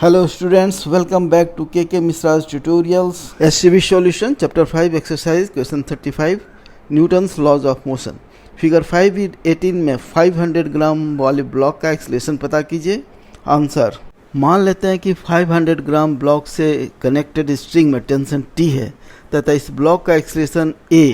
Hello students, welcome back to KK Misra's tutorials. SCB solution chapter 5 exercise question 35 Newton's laws of motion. Figure 5.18 में 500 ग्राम वाले block का acceleration पता कीजिए. Answer, मान लेते हैं कि 500 ग्राम ब्लॉक से कनेक्टेड स्ट्रिंग में टेंशन T है तथा इस ब्लॉक का एक्सेलरेशन A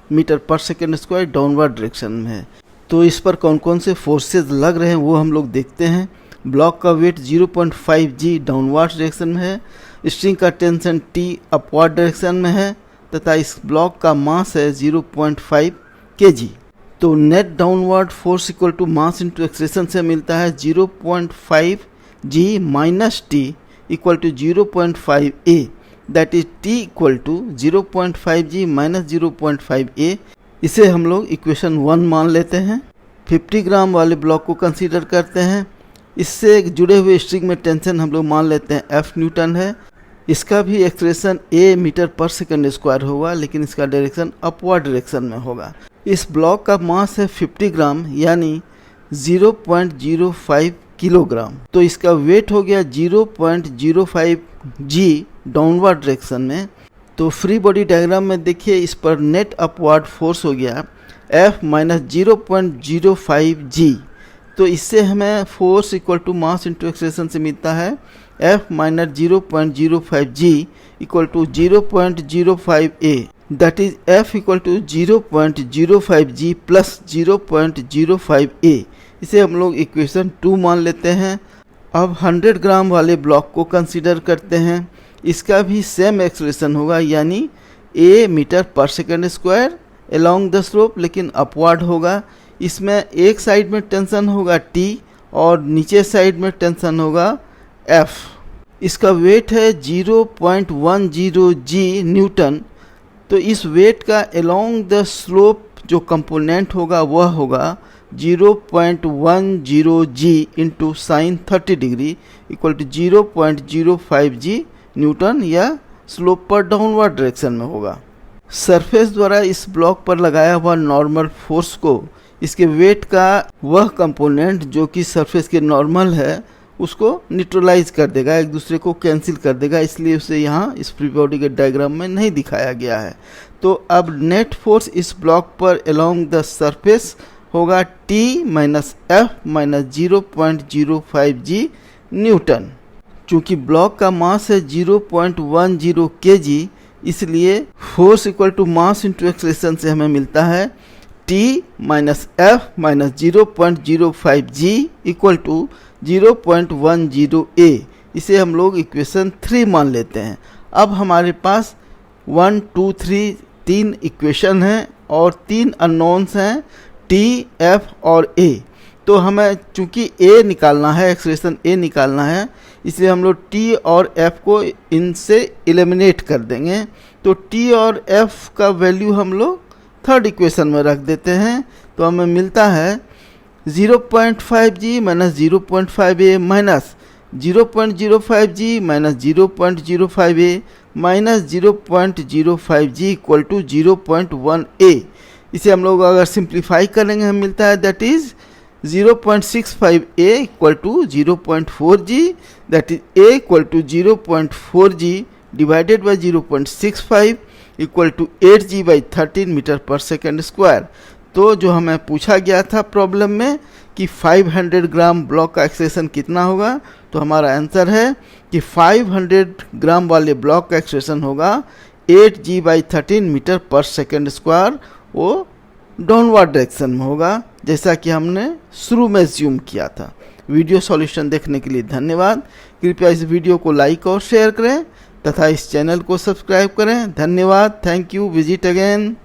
मीटर पर सेकेंड स्क्वायर डाउनवर्ड डायरेक्शन में है. तो इस पर कौन कौन से फोर्सेज लग रहे हैं वो हम लोग देखते हैं. ब्लॉक का वेट 0.5 g डाउनवर्ड डायरेक्शन में है, स्ट्रिंग का टेंशन T अपवर्ड डायरेक्शन में है तथा इस ब्लॉक का मास है 0.5 kg. तो net downward force equal to mass into acceleration से मिलता है 0.5 g minus T equal to 0.5 a, that is T equal to 0.5 g minus 0.5 a. इसे हम लोग इक्वेशन 1 मान लेते हैं. 50 ग्राम वाले ब्लॉक को कंसीडर करते हैं. इससे जुड़े हुए स्ट्रिंग में टेंशन हम लोग मान लेते हैं F न्यूटन है. इसका भी एक्सेलरेशन A मीटर पर सेकंड स्क्वायर होगा, लेकिन इसका डायरेक्शन अपवर्ड डायरेक्शन में होगा. इस ब्लॉक का मास है 50 ग्राम यानी 0.05 किलोग्राम. तो इसका वेट हो गया 0.05 g डाउनवर्ड डायरेक्शन में. तो फ्री बॉडी डायग्राम में देखिए इस पर नेट अपवर्ड फोर्स हो गया F माइनस 0.05 g. तो इससे हमें force equal to mass into acceleration से मिलता है F minus 0.05 g equal to 0.05 a, that is F equal to 0.05 g plus 0.05 a. इसे हम लोग इक्वेशन 2 मान लेते हैं. अब 100 ग्राम वाले ब्लॉक को कंसीडर करते हैं. इसका भी सेम एक्सेलरेशन होगा यानी a मीटर पर second square along the slope, लेकिन अपवर्ड होगा. इसमें एक साइड में टेंशन होगा T और नीचे साइड में टेंशन होगा F. इसका वेट है 0.10 g न्यूटन. तो इस वेट का अलोंग द स्लोप जो कंपोनेंट होगा वह होगा 0.10 g into sine 30 degree equal to 0.05 g newton या स्लोप पर डाउनवर्ड डायरेक्शन में होगा. सरफेस द्वारा इस ब्लॉक पर लगाया हुआ नॉर्मल फोर्स को इसके वेट का वह कंपोनेंट जो कि सरफेस के नॉर्मल है उसको न्यूट्रलाइज कर देगा, एक दूसरे को कैंसिल कर देगा, इसलिए उसे यहाँ इस फ्री बॉडी के डायग्राम में नहीं दिखाया गया है. तो अब नेट फोर्स इस ब्लॉक पर अलोंग द सरफेस होगा T minus F minus 0.05 g newton. चूँकि ब्लॉक का मास है 0.10 kg, इसलिए force equal to mass into acceleration से हमें मिलता है T minus F minus 0.05 g equal to 0.10 a. इसे हम लोग इक्वेशन 3 मान लेते हैं. अब हमारे पास 1, 2, 3 तीन इक्वेशन हैं और 3 अननोन्स हैं T, F और A. तो हमें चूंकि A निकालना है, एक्सप्रेशन A निकालना है, इसलिए हम लोग T और F को इनसे एलिमिनेट कर देंगे. तो T और F का वैल्यू हम लोग थर्ड इक्वेशन में रख देते हैं. तो हमें मिलता है 0.5 g minus 0.5 a minus 0.05 g minus 0.05 a minus 0.05 g equal to 0.1 a. इसे हम लोग अगर सिंप्लीफाई करेंगे हमें मिलता है that is 0.65 a equal to 0.4 g, that is a equal to 0.4 g divided by 0.65 equal to 8 g by 13 metre पर second square. तो जो हमें पूछा गया था प्रॉब्लम में कि 500 ग्राम ब्लॉक का एक्सेलरेशन कितना होगा, तो हमारा आंसर है कि 500 ग्राम वाले ब्लॉक का एक्सेलरेशन होगा 8 g बाई 13 मीटर पर सेकेंड स्क्वायर. वो डाउनवर्ड डायरेक्शन में होगा जैसा कि हमने शुरू में अज्यूम किया था. वीडियो सॉल्यूशन देखने के लिए धन्यवाद. कृपया इस वीडियो को लाइक और शेयर करें तथा इस चैनल को सब्सक्राइब करें. धन्यवाद. Thank you. Visit again.